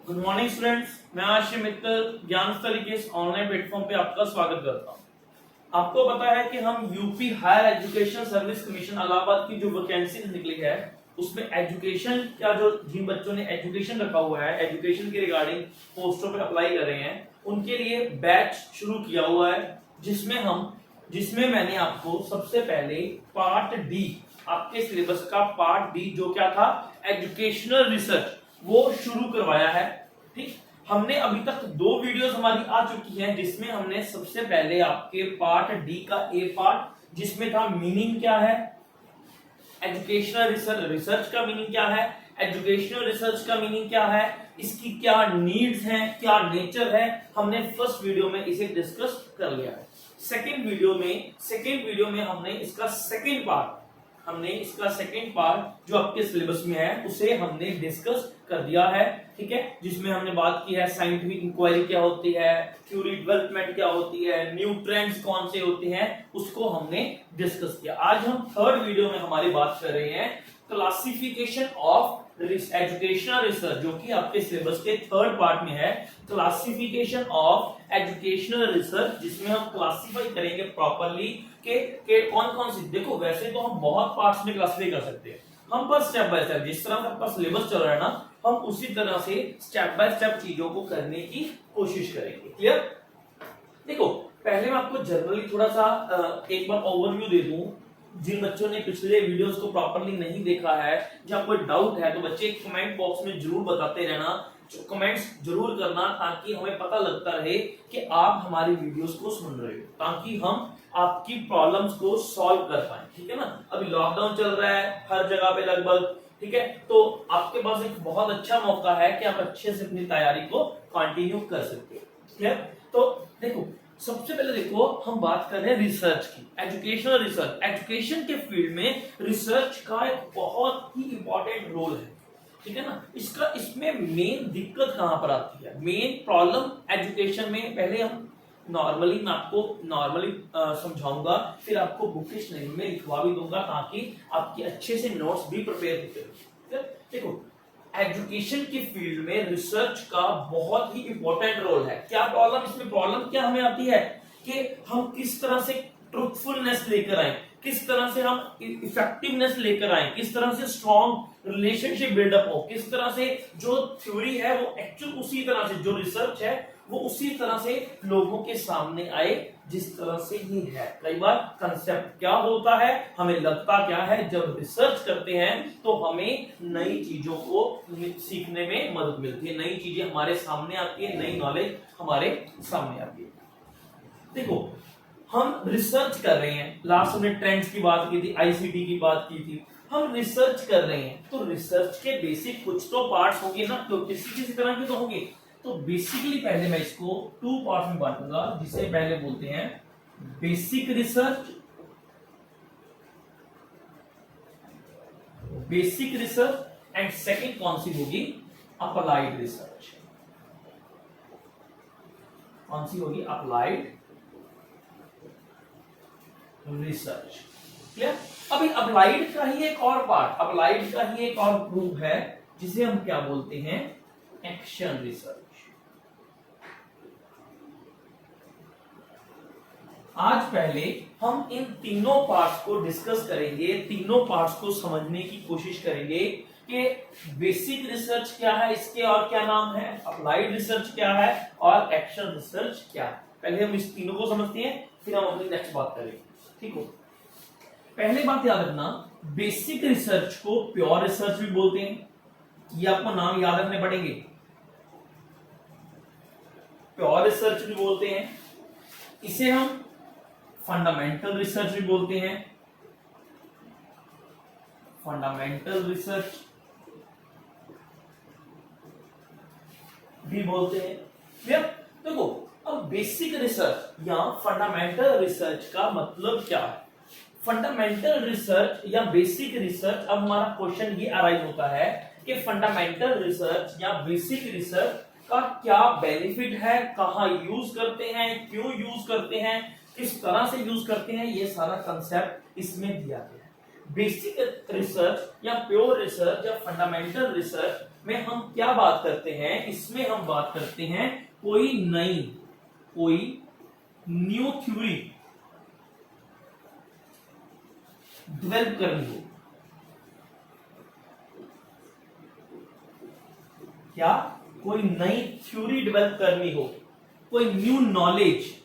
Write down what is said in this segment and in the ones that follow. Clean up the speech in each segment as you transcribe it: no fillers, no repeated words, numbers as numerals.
Good morning students, मैं आशिम मित्तल ज्ञान स्थली के इस ऑनलाइन प्लेटफॉर्म पे आपका स्वागत करता हूं। आपको पता है कि हम UP higher education service commission Allahabad की जो वैकेंसी निकली है उसमें एजुकेशन का जो जिन बच्चों ने एजुकेशन रखा हुआ है, एजुकेशन के रिगार्डिंग पोस्टों पे अप्लाई कर रहे हैं, उनके लिए बैच शुरू किया हुआ है जिसमें मैंने आपको सबसे पहले पार्ट डी, आपके सिलेबस का पार्ट डी जो क्या था एजुकेशनल रिसर्च, वो शुरू करवाया है। ठीक, हमने अभी तक 2 वीडियोस हमारी आ चुकी हैं जिसमें हमने सबसे पहले आपके पार्ट डी का ए पार्ट जिसमें था मीनिंग क्या है, एजुकेशनल रिसर्च का मीनिंग क्या है, एजुकेशनल रिसर्च का मीनिंग क्या है, इसकी क्या नीड्स हैं, क्या नेचर है, हमने फर्स्ट वीडियो में इसे डिस्कस कर लिया है। सेकेंड वीडियो में हमने इसका सेकेंड पार्ट जो आपके सिलेबस में है उसे हमने डिस्कस कर दिया है। ठीक है, जिसमें हमने बात की है साइंटिफिक इंक्वायरी क्या होती है, थ्योरी डेवलपमेंट क्या होती है, न्यू ट्रेंड्स कौन से होते हैं, उसको हमने डिस्कस किया। आज हम थर्ड वीडियो में हमारी बात कर रहे हैं क्लासिफिकेशन ऑफ एजुकेशनल रिसर्च, जो कि आपके सिलेबस के थर्ड पार्ट में है, क्लासिफिकेशन ऑफ एजुकेशनल रिसर्च, जिसमें हम क्लासिफाई करेंगे प्रॉपरली के कौन कौन सी। देखो वैसे तो हम बहुत पार्ट्स में क्लासिफाई कर सकते हैं, हम बस स्टेप बाय स्टेप जिस तरह से आपका सिलेबस चल रहा है ना, हम उसी तरह से स्टेप बाय स्टेप चीजों को करने की कोशिश करेंगे। क्लियर? देखो पहले मैं आपको जनरली थोड़ा सा एक बार ओवरव्यू दे दूं। जिन बच्चों ने पिछले वीडियोस को प्रॉपरली नहीं देखा है, जब कोई डाउट है तो बच्चे कमेंट बॉक्स में जरूर बताते रहना, कमेंट्स जरूर करना, ताकि हमें पता लगता रहे कि आप हमारी वीडियोस को सुन रहे हो, ताकि हम आपकी प्रॉब्लम्स को सॉल्व कर पाए। ठीक है ना, अभी लॉकडाउन चल रहा है हर जगह पे लगभग, ठीक है, तो आपके पास एक बहुत अच्छा मौका है कि आप अच्छे से अपनी तैयारी को कंटिन्यू कर सकते हो। ठीक है, तो देखो सबसे पहले देखो हम बात कर रहे हैं रिसर्च की, एजुकेशनल रिसर्च। एजुकेशन के फील्ड में रिसर्च का एक बहुत ही इंपॉर्टेंट रोल है। ठीक है ना, इसमें मेन दिक्कत कहां पर आती है, मेन प्रॉब्लम एजुकेशन में, पहले हम मैं आपको नॉर्मली समझाऊंगा, फिर आपको बुकिश लैंग्वेज में लिखवा भी दूंगा ताकि आपके अच्छे से नोट्स भी प्रिपेयर होते रहे। देखो एजुकेशन की फील्ड में रिसर्च का बहुत ही इंपॉर्टेंट रोल है। क्या प्रॉब्लम क्या हमें आती है कि हम किस तरह से ट्रूथफुलनेस लेकर आए, किस तरह से हम इफेक्टिवनेस लेकर आए, किस तरह से स्ट्रॉन्ग रिलेशनशिप बिल्डअप हो, किस तरह से जो थ्योरी है वो एक्चुअल उसी तरह से, जो रिसर्च है वो उसी तरह से लोगों के सामने आए जिस तरह से ही है। कई बार कंसेप्ट क्या होता है, हमें लगता क्या है, जब रिसर्च करते हैं तो हमें नई चीजों को सीखने में मदद मिलती है, नई चीजें हमारे सामने आती है, नई नॉलेज हमारे सामने आती है। देखो हम रिसर्च कर रहे हैं, लास्ट हमने ट्रेंड्स की बात की थी, आईसीटी की बात की थी, हम रिसर्च कर रहे हैं तो रिसर्च के बेसिक कुछ तो पार्ट्स होंगे ना, तो किसी तरह के तो होंगे। तो बेसिकली पहले मैं इसको 2 पार्ट में बांटूंगा, जिसे पहले बोलते हैं बेसिक रिसर्च एंड सेकंड कौन सी होगी, अप्लाइड रिसर्च। कौन सी होगी, अप्लाइड रिसर्च। क्लियर? अभी अप्लाइड का ही एक और पार्ट, अप्लाइड का ही एक और ग्रुप है जिसे हम क्या बोलते हैं, एक्शन रिसर्च। आज पहले हम इन तीनों पार्ट्स को डिस्कस करेंगे, तीनों पार्ट्स को समझने की कोशिश करेंगे कि बेसिक रिसर्च क्या है, इसके और क्या नाम है, अप्लाइड रिसर्च क्या है और एक्शन रिसर्च क्या है। पहले हम इस तीनों को समझते हैं, फिर हम अपनी नेक्स्ट बात करेंगे। ठीक हो, पहले बात याद रखना, बेसिक रिसर्च को प्योर रिसर्च भी बोलते हैं, ये आपको नाम याद रखने पड़ेंगे। प्योर रिसर्च भी बोलते हैं, इसे हम फंडामेंटल रिसर्च भी बोलते हैं, फंडामेंटल रिसर्च भी बोलते हैं। क्लियर? देखो अब बेसिक रिसर्च या फंडामेंटल रिसर्च का मतलब क्या है। फंडामेंटल रिसर्च या बेसिक रिसर्च, अब हमारा क्वेश्चन ये अराइज होता है कि फंडामेंटल रिसर्च या बेसिक रिसर्च का क्या बेनिफिट है, कहां यूज करते हैं, क्यों यूज करते हैं, किस तरह से यूज करते हैं, ये सारा कंसेप्ट इसमें दिया गया है। बेसिक रिसर्च या प्योर रिसर्च या फंडामेंटल रिसर्च में हम क्या बात करते हैं, इसमें हम बात करते हैं कोई न्यू थ्योरी डेवलप करनी हो। क्या? कोई नई थ्योरी डेवलप करनी हो, कोई न्यू नॉलेज,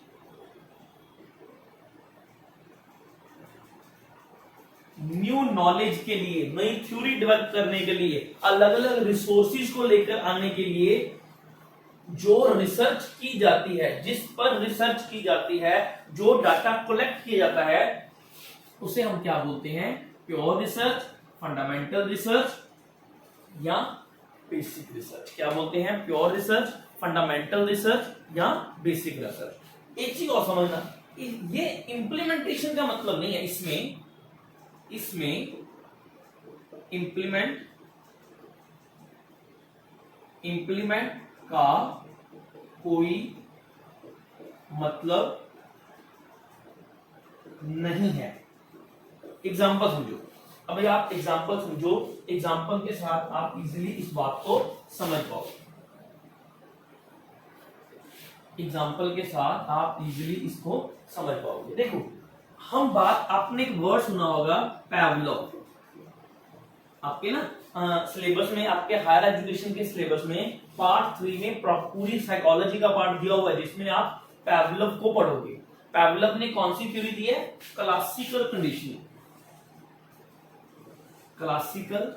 के लिए, नई थ्योरी डेवलप करने के लिए, अलग अलग रिसोर्सेज को लेकर आने के लिए जो रिसर्च की जाती है, जिस पर रिसर्च की जाती है, जो डाटा कलेक्ट किया जाता है, उसे हम क्या बोलते हैं? प्योर रिसर्च, फंडामेंटल रिसर्च या बेसिक रिसर्च। क्या बोलते हैं? प्योर रिसर्च, फंडामेंटल रिसर्च या बेसिक रिसर्च। एक चीज और समझना, ये इंप्लीमेंटेशन का मतलब नहीं है, इसमें इंप्लीमेंट का कोई मतलब नहीं है। एग्जाम्पल समझो, अब आप एग्जाम्पल समझो, एग्जाम्पल के साथ आप इजीली इस बात को समझ पाओगे। एग्जाम्पल के साथ आप इजीली इसको समझ पाओगे। देखो, हम बात, आपने एक वर्ड सुना होगा पैवलोव। आपके ना सिलेबस में, आपके हायर एजुकेशन के सिलेबस में पार्ट 3 में पूरी साइकोलॉजी का पार्ट दिया हुआ है, जिसमें आप पैवलोव को पढ़ोगे। पैवलोव ने कौन सी थ्योरी दी है? Classical conditioning. Classical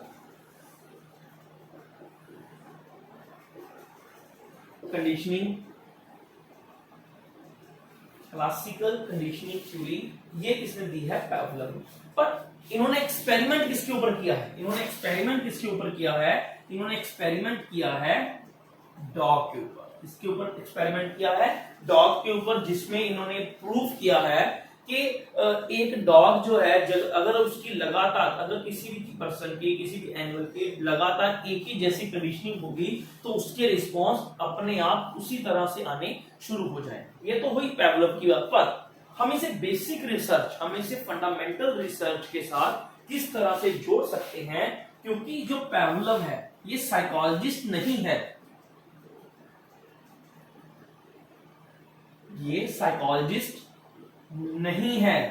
conditioning theory, ये किसने दी है? पैवलोव ने। पर इन्होंने एक्सपेरिमेंट किसके ऊपर किया है? इन्होंने एक्सपेरिमेंट किया है डॉग के ऊपर। इसके ऊपर एक्सपेरिमेंट किया है डॉग के ऊपर, जिसमें इन्होंने प्रूव किया है कि एक डॉग जो है, अगर उसकी लगातार, अगर किसी भी पर्सन की, किसी भी एनिमल की लगातार एक ही जैसी कंडीशनिंग होगी, तो उसके रिस्पॉन्स अपने आप उसी तरह से आने शुरू हो जाए। ये तो हुई पैवलोव की बात। पर हम इसे बेसिक रिसर्च, हम इसे फंडामेंटल रिसर्च के साथ किस तरह से जोड़ सकते हैं? क्योंकि जो पैवलोव है, ये साइकोलॉजिस्ट नहीं है, ये साइकोलॉजिस्ट नहीं है।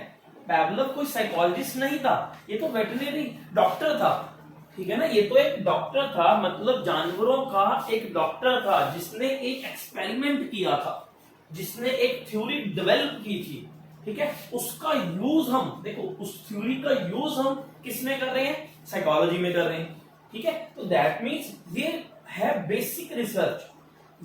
पैवलोव कोई साइकोलॉजिस्ट नहीं था, ये तो वेटरनरी डॉक्टर था, ठीक है ना। ये तो एक डॉक्टर था, मतलब जानवरों का एक डॉक्टर था, जिसने एक एक्सपेरिमेंट किया था, जिसने एक थ्योरी डेवलप की थी, ठीक है। उसका यूज हम देखो, उस थ्योरी का यूज हम किसमें कर रहे हैं? साइकोलॉजी में कर रहे हैं, ठीक है। तो दैट मीन्स ये है बेसिक रिसर्च।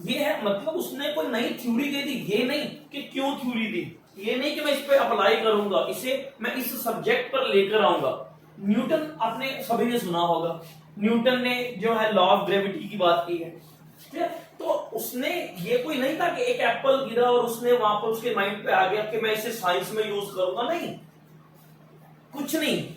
ये है, मतलब उसने कोई नई थ्योरी दे दी, ये नहीं कि क्यों थ्योरी दी, ये नहीं कि मैं इस पे अप्लाई करूंगा, इसे मैं इस सब्जेक्ट पर लेकर आऊंगा। न्यूटन आपने सभी ने सुना होगा, न्यूटन ने जो है लॉ ऑफ ग्रेविटी की बात की है, ठीक है। तो उसने, ये कोई नहीं था कि एक एप्पल गिरा और उसने वहां पर उसके माइंड पे आ गया कि मैं इसे साइंस में यूज करूंगा, नहीं, कुछ नहीं।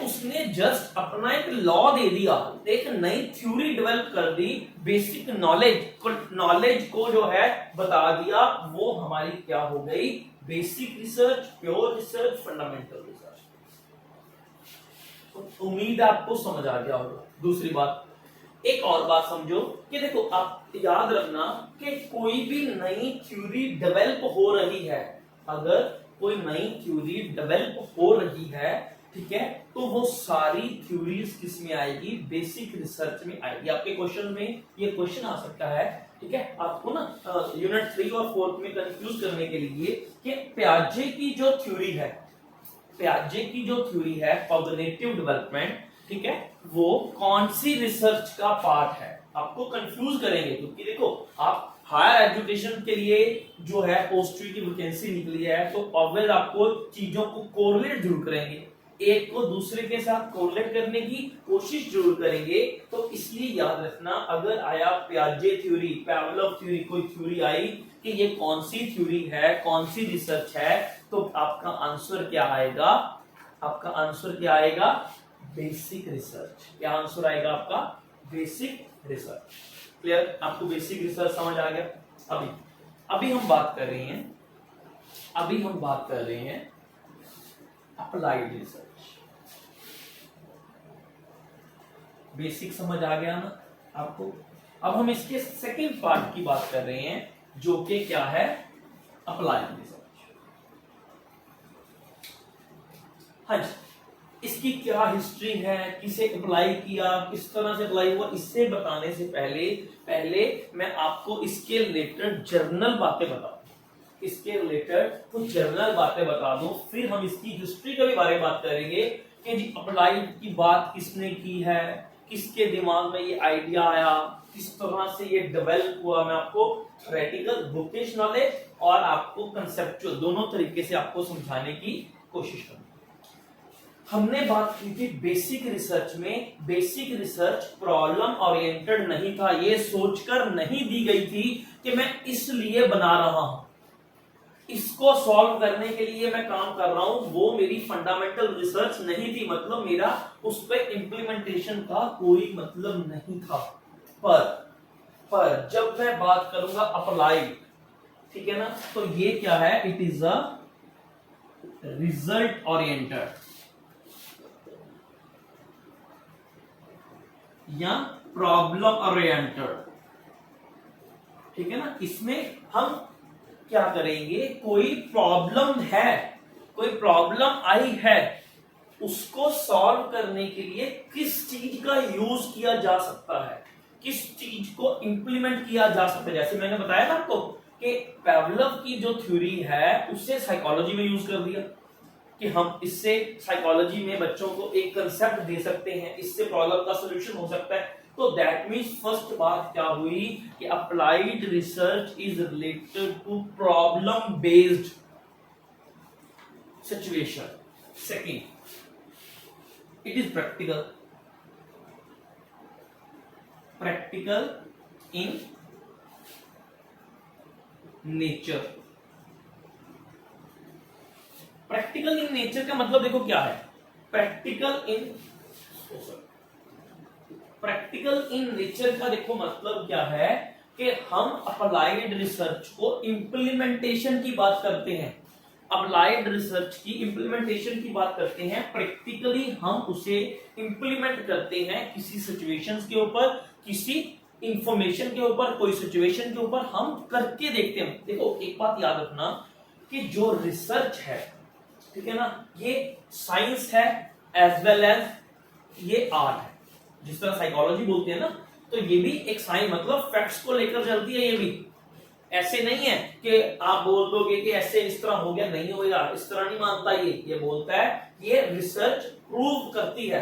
उसने जस्ट अपना एक लॉ दे दिया, एक नई थ्योरी डेवलप कर दी, बेसिक नॉलेज को जो है बता दिया। वो हमारी क्या हो गई? Basic research, pure research, fundamental research. तो उम्मीद आपको समझ आ गया होगा। दूसरी बात, एक और बात समझो कि देखो, आप याद रखना कि कोई भी नई थ्योरी डेवलप हो रही है, अगर कोई नई थ्योरी डेवलप हो रही है, ठीक है, तो वो सारी थ्योरीज किस में आएगी? बेसिक रिसर्च में आएगी। आपके क्वेश्चन में ये क्वेश्चन आ सकता है, ठीक है, आपको ना यूनिट 3 और 4 में कंफ्यूज करने के लिए कि प्याजे की जो थ्योरी है कॉग्निटिव डेवलपमेंट, ठीक है, वो कौन सी रिसर्च का पार्ट है, आपको कंफ्यूज करेंगे। क्योंकि देखो, आप हायर एजुकेशन के लिए जो है पोस्टरी की वैकेंसी निकली है, तो ऑब्वियस आपको चीजों को कोरिलेट जरूर करेंगे, एक को दूसरे के साथ कोरिलेट करने की कोशिश जरूर करेंगे। तो इसलिए याद रखना, अगर आया प्याजे थ्योरी, पैवलोव थ्योरी, कोई थ्योरी आई कि ये कौन सी थ्योरी है, कौन सी रिसर्च है, तो आपका आंसर क्या आएगा? आपका आंसर क्या आएगा? Basic research. क्या आंसर आएगा आपका? Basic research. क्लियर? आपको बेसिक रिसर्च समझ आ गया। अभी हम बात कर रहे हैं अप्लाइड रिसर्च। बेसिक समझ आ गया ना आपको। अब हम इसके सेकंड पार्ट की बात कर रहे हैं जो कि क्या है, अप्लाइड रिसर्च। हाँ जी, इसकी क्या हिस्ट्री है, किसे अप्लाई किया, किस तरह से अप्लाई हुआ, इससे बताने से पहले पहले मैं आपको इसके रिलेटेड जर्नल बातें बताऊं, इसके रिलेटेड कुछ जर्नल बातें बता दूं, फिर हम इसकी हिस्ट्री के बारे में बात करेंगे कि जी अप्लाइड की बात किसने की है, किसके दिमाग में ये आइडिया आया, किस तरह से ये डेवलप हुआ। मैं आपको प्रैक्टिकल बुकिश नॉलेज और आपको कंसेप्चुअल दोनों तरीके से आपको समझाने की कोशिश करूंगा। हमने बात की थी बेसिक रिसर्च में, बेसिक रिसर्च प्रॉब्लम ओरिएंटेड नहीं था, ये सोचकर नहीं दी गई थी कि मैं इसलिए बना रहा हूं, इसको सॉल्व करने के लिए मैं काम कर रहा हूं, वो मेरी फंडामेंटल रिसर्च नहीं थी, मतलब मेरा उस पर इंप्लीमेंटेशन का कोई मतलब नहीं था। पर जब मैं बात करूंगा अप्लाइड, ठीक है ना, तो ये क्या है, it is a result oriented या प्रॉब्लम ओरिएंटेड, ठीक है ना। इसमें हम क्या करेंगे, कोई प्रॉब्लम है, कोई प्रॉब्लम आई है, उसको सॉल्व करने के लिए किस चीज का यूज किया जा सकता है, किस चीज को इंप्लीमेंट किया जा सकता है। जैसे मैंने बताया ना आपको कि पावलोव की जो थ्योरी है उसे साइकोलॉजी में यूज कर दिया कि हम इससे साइकोलॉजी में बच्चों को एक कंसेप्ट दे सकते हैं, इससे प्रॉब्लम का सॉल्यूशन हो सकता है। तो दैट मींस फर्स्ट बात क्या हुई कि applied research is related to problem based situation. Second, it is practical, practical in nature. Practical in nature का मतलब देखो क्या है, प्रैक्टिकल इन नेचर का देखो मतलब क्या है कि हम अप्लाइड रिसर्च को इंप्लीमेंटेशन की बात करते हैं, अप्लाइड रिसर्च की इंप्लीमेंटेशन की बात करते हैं, प्रैक्टिकली हम उसे इंप्लीमेंट करते हैं किसी सिचुएशंस के ऊपर, किसी इंफॉर्मेशन के ऊपर, कोई सिचुएशन के ऊपर हम करके देखते हैं। देखो एक बात याद रखना कि जो रिसर्च है, ठीक है ना, ये साइंस है एज वेल एज ये आर्ट है। जिस तरह साइकोलॉजी बोलते हैं ना, तो ये भी एक साइंस, मतलब फैक्ट्स को लेकर चलती है। ये भी ऐसे नहीं है कि आप बोल दोगे कि ऐसे इस तरह हो गया, नहीं होगा, इस तरह नहीं मानता। ये बोलता है, ये रिसर्च प्रूव करती है,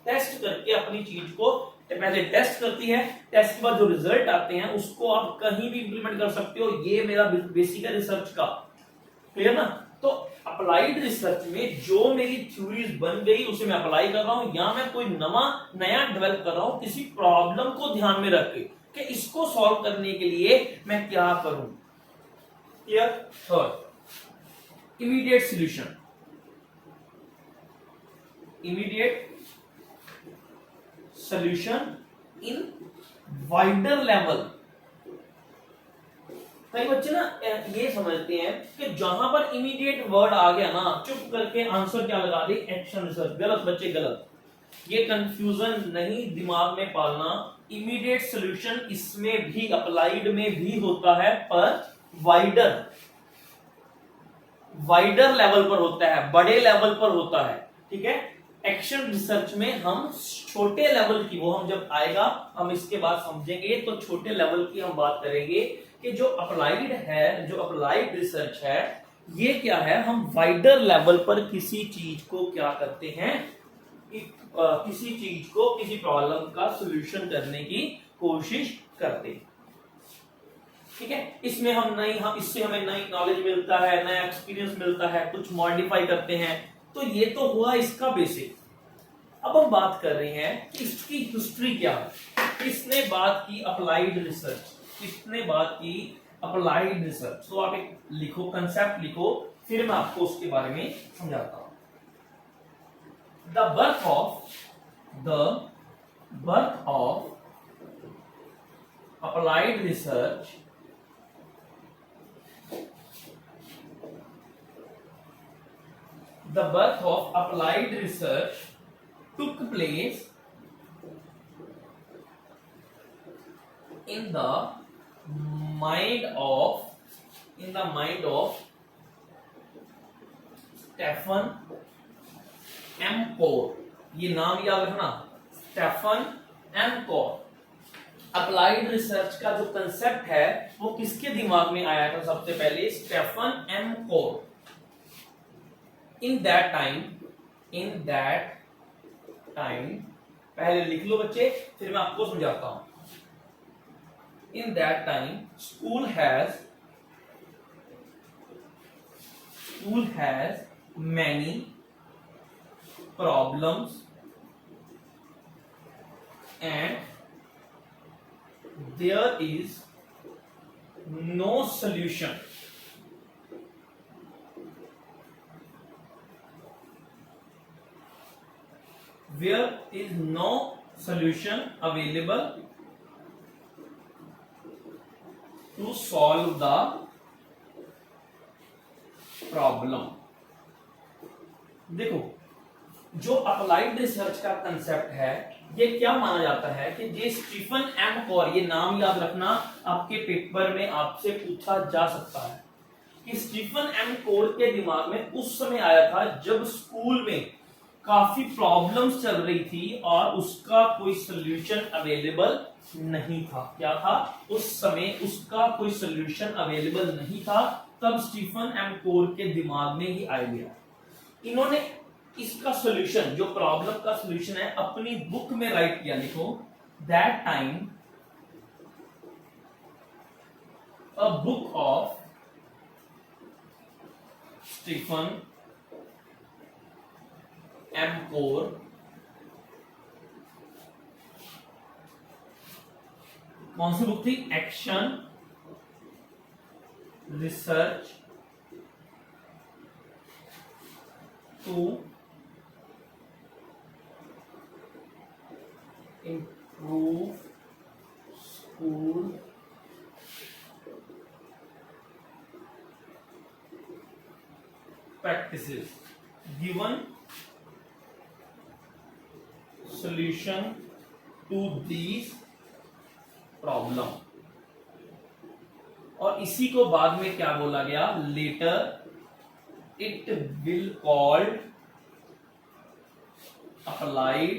टेस्ट करके अपनी चीज को पहले टेस्ट करती है, टेस्ट के बाद जो रिजल्ट आते हैं उसको आप कहीं भी इंप्लीमेंट कर सकते हो। ये मेरा बेसिक है रिसर्च का, क्लियर ना। तो अप्लाइड रिसर्च में जो मेरी थ्योरीज बन गई उसे मैं अप्लाई कर रहा हूं, या मैं कोई नया डेवलप कर रहा हूं किसी प्रॉब्लम को ध्यान में रख के कि इसको सॉल्व करने के लिए मैं क्या करूं। Clear. Third, immediate solution, immediate solution in wider level. कई बच्चे ना ये समझते हैं कि जहां पर इमीडिएट वर्ड आ गया ना, चुप करके आंसर क्या लगा दे, एक्शन रिसर्च। गलत बच्चे, गलत। ये कंफ्यूजन नहीं दिमाग में पालना। इमीडिएट सॉल्यूशन इसमें भी, अप्लाइड में भी होता है, पर वाइडर लेवल पर होता है, बड़े लेवल पर होता है, ठीक है। एक्शन रिसर्च में हम छोटे लेवल की, वो हम जब आएगा हम इसके बाद समझेंगे, तो छोटे लेवल की हम बात करेंगे कि जो अप्लाइड है, जो अप्लाइड रिसर्च है, ये क्या है, हम वाइडर लेवल पर किसी चीज को क्या करते हैं, किसी चीज को, किसी प्रॉब्लम का सॉल्यूशन करने की कोशिश करते हैं, ठीक है। इसमें इससे हमें नई नॉलेज मिलता है, नया एक्सपीरियंस मिलता है, कुछ मॉडिफाई करते हैं। तो ये तो हुआ इसका बेसिक। अब हम बात कर रहे हैं कि इसकी हिस्ट्री क्या है, किसने बात की अप्लाइड रिसर्च, किसने बात की अप्लाइड रिसर्च। तो आप एक लिखो, कंसेप्ट लिखो, फिर मैं आपको उसके बारे में समझाता हूं। The birth of applied research took place in the mind of Stephen M Corey, ये नाम याद रखना, Stephen M Corey. Applied research का जो कंसेप्ट है वो किसके दिमाग में आया था सबसे पहले? Stephen M Corey. In that time पहले लिख लो बच्चे, फिर मैं आपको समझाता हूं। In that time school has many problems and there is no solution. There is no solution available to solve the problem. देखो, जो अप्लाइड रिसर्च का कंसेप्ट है ये क्या माना जाता है कि ये स्टीफन एम कोर, ये नाम याद रखना, आपके पेपर में आपसे पूछा जा सकता है कि स्टीफन एम कोर के दिमाग में उस समय आया था जब स्कूल में काफी प्रॉब्लम्स चल रही थी और उसका कोई सोल्यूशन अवेलेबल नहीं था। क्या था? उस समय उसका कोई सोल्यूशन अवेलेबल नहीं था, तब स्टीफन एम कोर के दिमाग में ही आइडिया, इन्होंने इसका सॉल्यूशन, जो प्रॉब्लम का सॉल्यूशन है, अपनी बुक में राइट किया। लिखो, that time a book of Stephen M Corey कौन सी बुक थी? Action research to improve school practices, given solution to these problem। और इसी को बाद में क्या बोला गया? Later it will called applied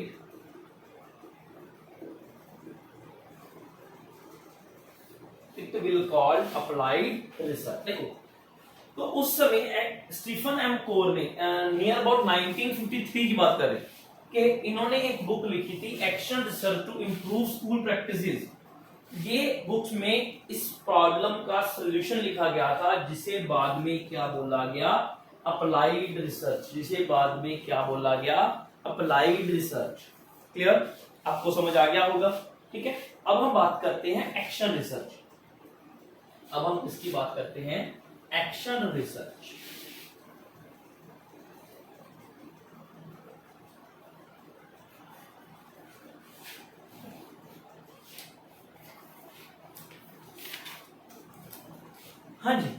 research. देखो, तो उस समय स्टीफन एम कोर ने नियर अबाउट 1953 की बात करें कि इन्होंने एक बुक लिखी थी, action research to improve school practices. ये बुक्स में इस प्रॉब्लम का सॉल्यूशन लिखा गया था, जिसे बाद में क्या बोला गया? Applied research. जिसे बाद में क्या बोला गया? Applied research. क्लियर? आपको समझ आ गया होगा? ठीक है, अब हम बात करते हैं एक्शन रिसर्च। अब हम इसकी बात करते हैं, एक्शन रिसर्च। हाँ जी,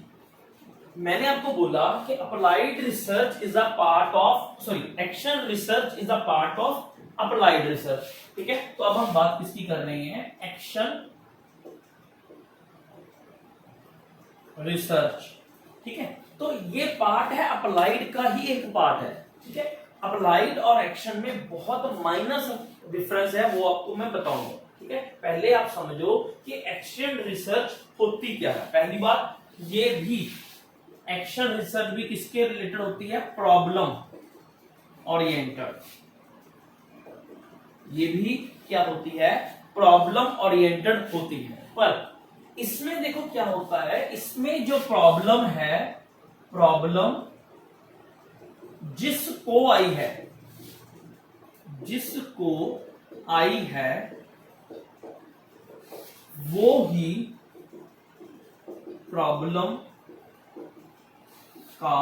मैंने आपको बोला कि applied research is a part of, action research is a part of applied research. ठीक है, तो अब हम बात किसकी कर रहे हैं? Action research. ठीक है, तो ये पार्ट है अप्लाइड का ही एक पार्ट है। ठीक है, अप्लाइड और एक्शन में बहुत माइनस डिफरेंस है, वो आपको मैं बताऊंगा। ठीक है, पहले आप समझो कि एक्शन रिसर्च होती क्या है। पहली बात, ये भी एक्शन रिसर्च भी किसके रिलेटेड होती है? Problem oriented. ये भी क्या होती है? प्रॉब्लम ओरिएंटेड होती है। पर इसमें देखो क्या होता है, इसमें जो प्रॉब्लम है, प्रॉब्लम जिसको आई है वो ही प्रॉब्लम का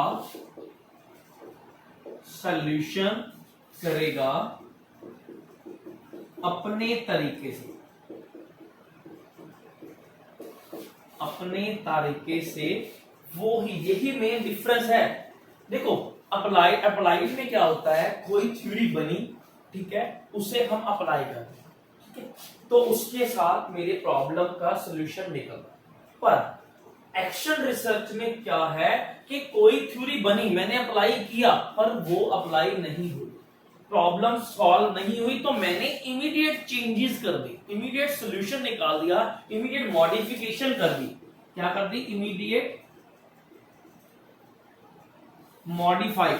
सॉल्यूशन करेगा अपने तरीके से। वो ही, यही मेन डिफरेंस है। देखो, अप्लाइड में क्या होता है? कोई थ्योरी बनी, ठीक है, उसे हम अप्लाई करते हैं। ठीक है, तो उसके साथ मेरे प्रॉब्लम का सोल्यूशन निकलता। पर एक्शन रिसर्च में क्या है कि कोई थ्योरी बनी, मैंने अप्लाई किया, पर वो अप्लाई नहीं हुई, प्रॉब्लम सॉल्व नहीं हुई, तो मैंने इमीडिएट चेंजेस कर दी, इमीडिएट सोल्यूशन निकाल दिया, इमीडिएट मॉडिफिकेशन कर दी। क्या कर दी? इमीडिएट मॉडिफाई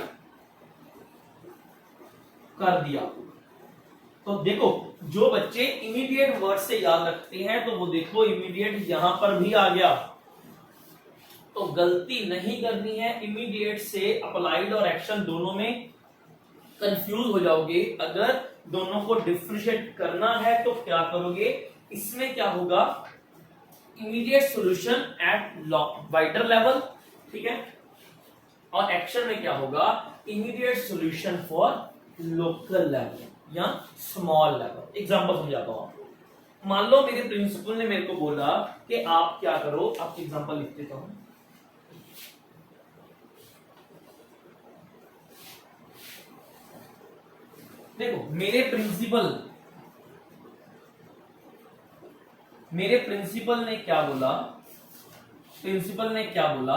कर दिया। तो देखो, जो बच्चे इमीडिएट वर्ड से याद रखते हैं तो वो देखो इमीडिएट यहां पर भी आ गया। तो गलती नहीं करनी है, इमीडिएट से अप्लाइड और एक्शन दोनों में कंफ्यूज हो जाओगे। अगर दोनों को डिफरेंशिएट करना है तो क्या करोगे? इसमें क्या होगा? Immediate solution at wider level, ठीक है, और एक्शन में क्या होगा? Immediate solution for local level या स्मॉल लेवल। एग्जांपल समझाता हूं आपको। मान लो मेरे प्रिंसिपल ने मेरे को बोला कि आप क्या करो, आपकी एग्जांपल लिख देता हूं। देखो, मेरे प्रिंसिपल ने क्या बोला? प्रिंसिपल ने क्या बोला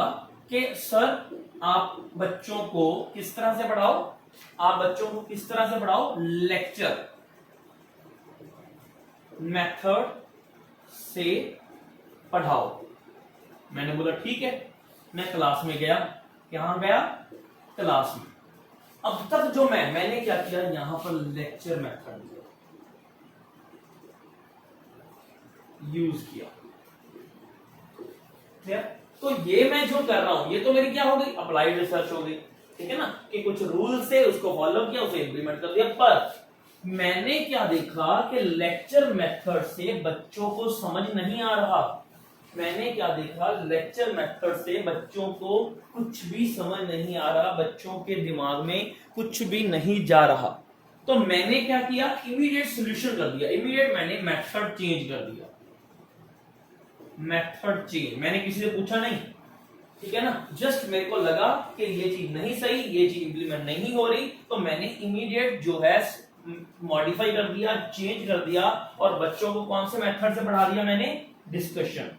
कि सर आप बच्चों को किस तरह से पढ़ाओ? आप बच्चों को किस तरह से पढ़ाओ? लेक्चर मेथड से पढ़ाओ। मैंने बोला ठीक है, मैं क्लास में गया। यहां गया क्लास में। अब तक जो मैंने क्या किया, यहां पर लेक्चर मेथड यूज किया। तो ये मैं जो कर रहा हूं, ये तो मेरी क्या हो गई? अप्लाइड रिसर्च हो गई, ठीक है ना, कि कुछ रूल से उसको फॉलो किया, उसे इंप्लीमेंट कर दिया। पर मैंने क्या देखा कि लेक्चर मेथड से बच्चों को समझ नहीं आ रहा। मैंने क्या देखा? लेक्चर मेथड से बच्चों को कुछ भी समझ नहीं आ रहा, बच्चों के दिमाग में कुछ भी नहीं जा रहा। तो मैंने क्या किया? इमीडिएट सॉल्यूशन कर दिया, इमीडिएट मैंने मेथड चेंज कर दिया। मेथड चेंज, मैंने किसी से पूछा नहीं, ठीक है ना, जस्ट मेरे को लगा कि ये चीज नहीं सही, ये चीज इंप्लीमेंट नहीं हो रही, तो मैंने इमीडिएट जो है मॉडिफाई कर दिया, चेंज कर दिया। और बच्चों को कौन से मेथड से पढ़ा दिया मैंने? डिस्कशन,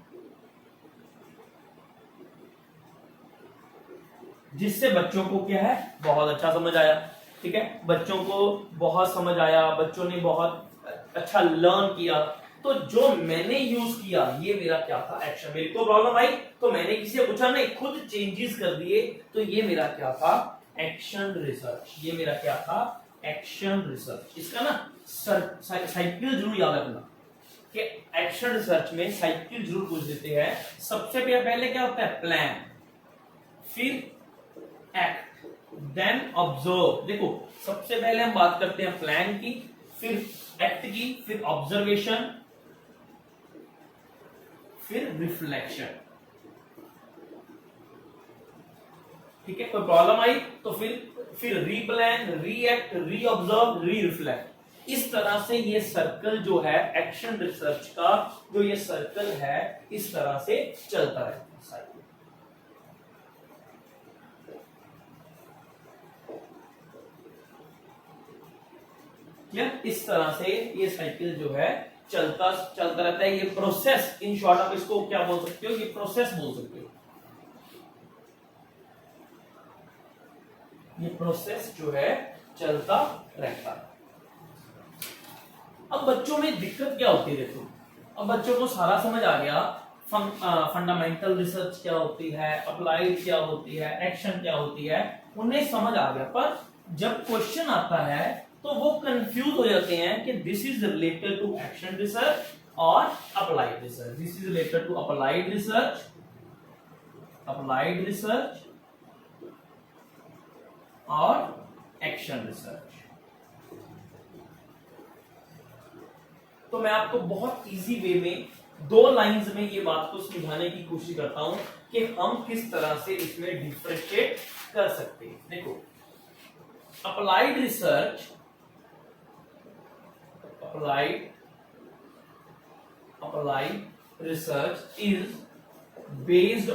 जिससे बच्चों को क्या है? बहुत अच्छा समझ आया, ठीक है, बच्चों को बहुत समझ आया, बच्चों ने बहुत अच्छा लर्न किया। तो जो मैंने यूज किया, ये मेरा क्या था? एक्शन। मेरे को प्रॉब्लम आई तो मैंने किसी से पूछा नहीं, खुद चेंजेस कर दिए। तो ये मेरा क्या था? Action research. ये मेरा क्या था? Action research. इसका ना साइकिल जरूर याद रखना कि एक्शन रिसर्च में साइकिल जरूर पूछ देते हैं। सबसे पहले क्या होता है? प्लान, फिर एक्ट, देन ऑब्जर्व। देखो, सबसे पहले हम बात करते हैं प्लान की, फिर एक्ट की, फिर ऑब्जर्वेशन, फिर रिफ्लेक्शन, ठीक है। कोई प्रॉब्लम आई तो फिर रीप्लान, रीएक्ट, रीऑब्जर्व, री रिफ्लेक्ट। इस तरह से ये सर्कल जो है एक्शन रिसर्च का, जो ये सर्कल है, इस तरह से चलता रहता है साइकिल। इस तरह से ये साइकिल जो है चलता रहता है। ये प्रोसेस, इन शॉर्ट आप इसको क्या बोल सकते हो? ये प्रोसेस बोल सकते हो। ये प्रोसेस जो है चलता रहता है। अब बच्चों में दिक्कत क्या होती है? देखो, अब बच्चों को सारा समझ आ गया, फंडामेंटल रिसर्च क्या होती है, अप्लाइड क्या होती है, एक्शन क्या होती है, उन्हें समझ आ गया। पर जब क्वेश्चन आता है तो वो कंफ्यूज हो जाते हैं कि this is related to action research और applied research. This is related to applied research, और एक्शन रिसर्च। तो मैं आपको बहुत इजी वे में 2 लाइंस में ये बात को समझाने की कोशिश करता हूं कि हम किस तरह से इसमें डिफरेंशिएट कर सकते हैं। देखो, applied research, applied research is based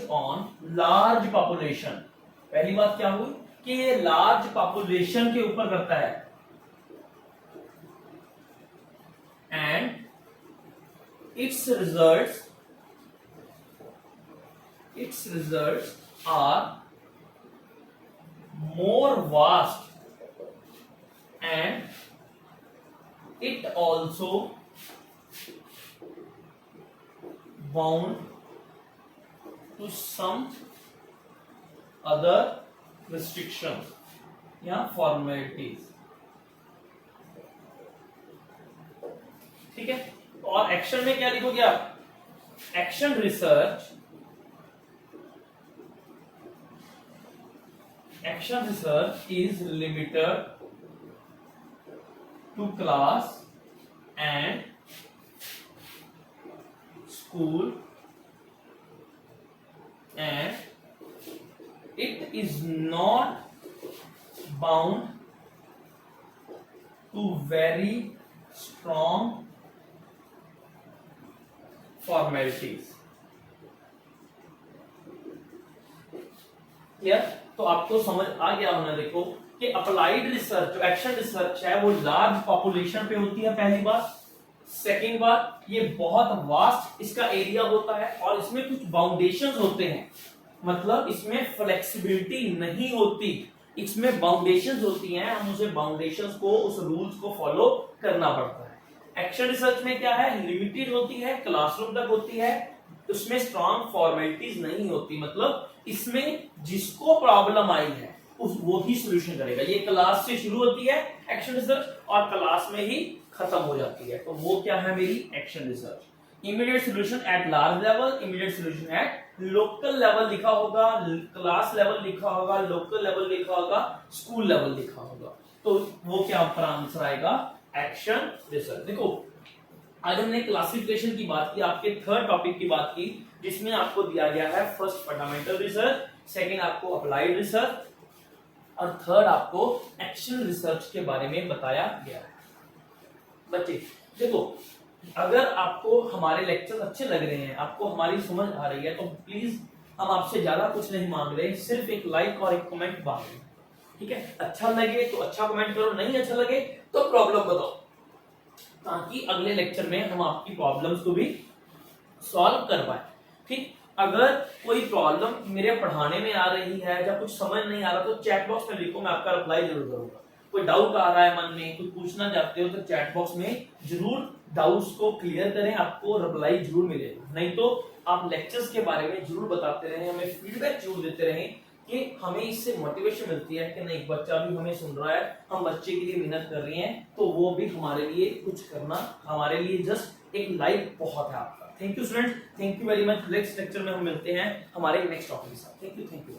on large population। पहली बात क्या हुई कि ये लार्ज पॉपुलेशन के ऊपर करता है। its results are more vast and it also bound to some other restrictions या formalities. ठीक है, और एक्शन में क्या लिखोगे आप? Action research is limited to class and school and it is not bound to very strong formalities. Clear? तो आपको समझ आ गया होना, देखो कि अप्लाइड रिसर्च जो एक्शन रिसर्च है वो लार्ज पॉपुलेशन पे होती है, पहली बात। सेकेंड बात, ये बहुत वास्ट इसका एरिया होता है और इसमें कुछ बाउंडेशंस होते हैं, मतलब इसमें फ्लेक्सिबिलिटी नहीं होती, इसमें बाउंडेशंस होती हैं, हम उसे बाउंडेशंस को, उस रूल्स को फॉलो करना पड़ता है। एक्शन रिसर्च में क्या है, लिमिटेड होती है, क्लासरूम तक होती है, उसमें स्ट्रॉन्ग फॉर्मेलिटीज नहीं होती, मतलब इसमें जिसको प्रॉब्लम आई है उस वो ही सोल्यूशन करेगा। ये क्लास से शुरू होती है एक्शन रिसर्च और क्लास में ही खत्म हो जाती है, तो वो क्या है मेरी action research. Immediate solution at large level, immediate solution at local level लिखा होगा, क्लास लेवल लिखा होगा, लोकल लेवल लिखा होगा, स्कूल लेवल लिखा होगा, तो वो क्या आंसर आएगा, एक्शन रिसर्च। देखो आज हमने क्लासिफिकेशन की बात की, आपके थर्ड टॉपिक की बात की, जिसमें आपको दिया गया है फर्स्ट फंडामेंटल रिसर्च, सेकंड आपको अप्लाइड रिसर्च और थर्ड आपको एक्शन रिसर्च के बारे में बताया गया है। बच्चे देखो, अगर आपको हमारे लेक्चर अच्छे लग रहे हैं, आपको हमारी समझ आ रही है, तो प्लीज हम आपसे ज्यादा कुछ नहीं मांग रहे, सिर्फ एक लाइक और एक कमेंट मांग रहे हैं, ठीक है? अच्छा लगे तो अच्छा कमेंट करो, नहीं अच्छा लगे तो प्रॉब्लम बताओ, ताकि अगले लेक्चर में हम आपकी प्रॉब्लम्स को भी सॉल्व कर पाए। ठीक, अगर कोई प्रॉब्लम मेरे पढ़ाने में आ रही है या कुछ समझ नहीं आ रहा तो चैट बॉक्स में लिखो, मैं आपका रिप्लाई जरूर करूंगा। कोई डाउट आ रहा है मन में, कुछ पूछना चाहते हो तो चैट बॉक्स में जरूर डाउट्स को क्लियर करें, आपको रिप्लाई जरूर मिलेगा। नहीं तो आप लेक्चर्स के बारे में जरूर बताते रहें, हमें फीडबैक जरूर देते रहें कि हमें इससे मोटिवेशन मिलती है कि नहीं बच्चा भी हमें सुन रहा है, हम बच्चे के लिए मेहनत कर रहे हैं, तो वो भी हमारे लिए कुछ करना, हमारे लिए जस्ट एक लाइक बहुत है आपका। Thank you students, thank you very much. Next lecture में हम मिलते हैं हमारे नेक्स्ट टॉपिक के साथ। Thank you.